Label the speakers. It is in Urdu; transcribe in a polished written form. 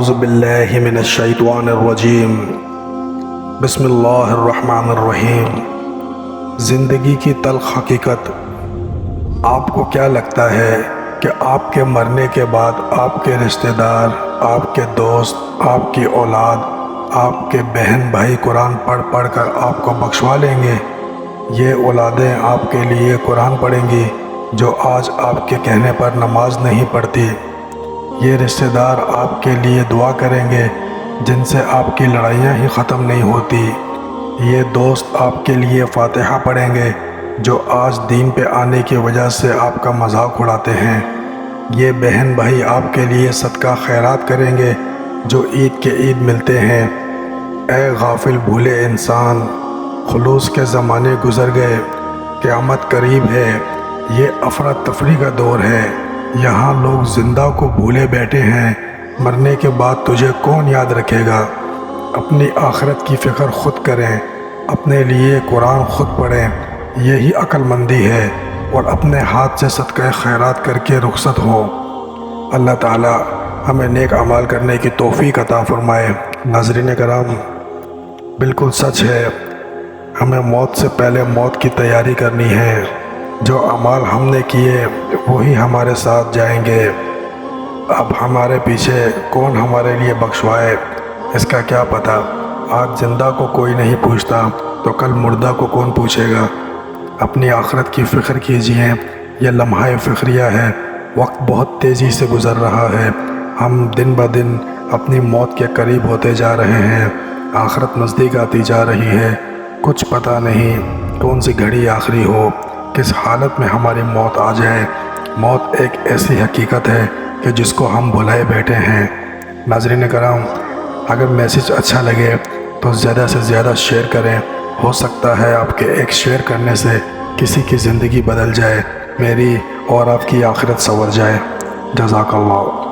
Speaker 1: اعوذ باللہ من الشیطان الرجیم بسم اللہ الرحمن الرحیم۔ زندگی کی تلخ حقیقت۔ آپ کو کیا لگتا ہے کہ آپ کے مرنے کے بعد آپ کے رشتہ دار، آپ کے دوست، آپ کی اولاد، آپ کے بہن بھائی قرآن پڑھ پڑھ کر آپ کو بخشوا لیں گے؟ یہ اولادیں آپ کے لیے قرآن پڑھیں گی جو آج آپ کے کہنے پر نماز نہیں پڑھتی؟ یہ رشتہ دار آپ کے لیے دعا کریں گے جن سے آپ کی لڑائیاں ہی ختم نہیں ہوتی؟ یہ دوست آپ کے لیے فاتحہ پڑھیں گے جو آج دین پہ آنے کی وجہ سے آپ کا مذاق اڑاتے ہیں؟ یہ بہن بھائی آپ کے لیے صدقہ خیرات کریں گے جو عید کے عید ملتے ہیں؟ اے غافل بھولے انسان، خلوص کے زمانے گزر گئے، قیامت قریب ہے، یہ افراتفری کا دور ہے، یہاں لوگ زندہ کو بھولے بیٹھے ہیں، مرنے کے بعد تجھے کون یاد رکھے گا؟ اپنی آخرت کی فکر خود کریں، اپنے لیے قرآن خود پڑھیں، یہی عقل مندی ہے، اور اپنے ہاتھ سے صدقہ خیرات کر کے رخصت ہو۔ اللہ تعالی ہمیں نیک اعمال کرنے کی توفیق عطا فرمائے۔ ناظرین کرام، بالکل سچ ہے، ہمیں موت سے پہلے موت کی تیاری کرنی ہے۔ جو اعمال ہم نے کیے وہی ہمارے ساتھ جائیں گے۔ اب ہمارے پیچھے کون ہمارے لیے بخشوائے اس کا کیا پتہ؟ آج زندہ کو کوئی نہیں پوچھتا تو کل مردہ کو کون پوچھے گا؟ اپنی آخرت کی فکر کیجئے، یہ لمحہ فکریہ ہے، وقت بہت تیزی سے گزر رہا ہے، ہم دن بدن اپنی موت کے قریب ہوتے جا رہے ہیں، آخرت نزدیک آتی جا رہی ہے، کچھ پتہ نہیں کون سی گھڑی آخری ہو، کس حالت میں ہماری موت آ جائے۔ موت ایک ایسی حقیقت ہے کہ جس کو ہم بھلائے بیٹھے ہیں۔ ناظرین کرام، اگر میسیج اچھا لگے تو زیادہ سے زیادہ شیئر کریں، ہو سکتا ہے آپ کے ایک شیئر کرنے سے کسی کی زندگی بدل جائے، میری اور آپ کی آخرت سنور جائے۔ جزاک اللہ۔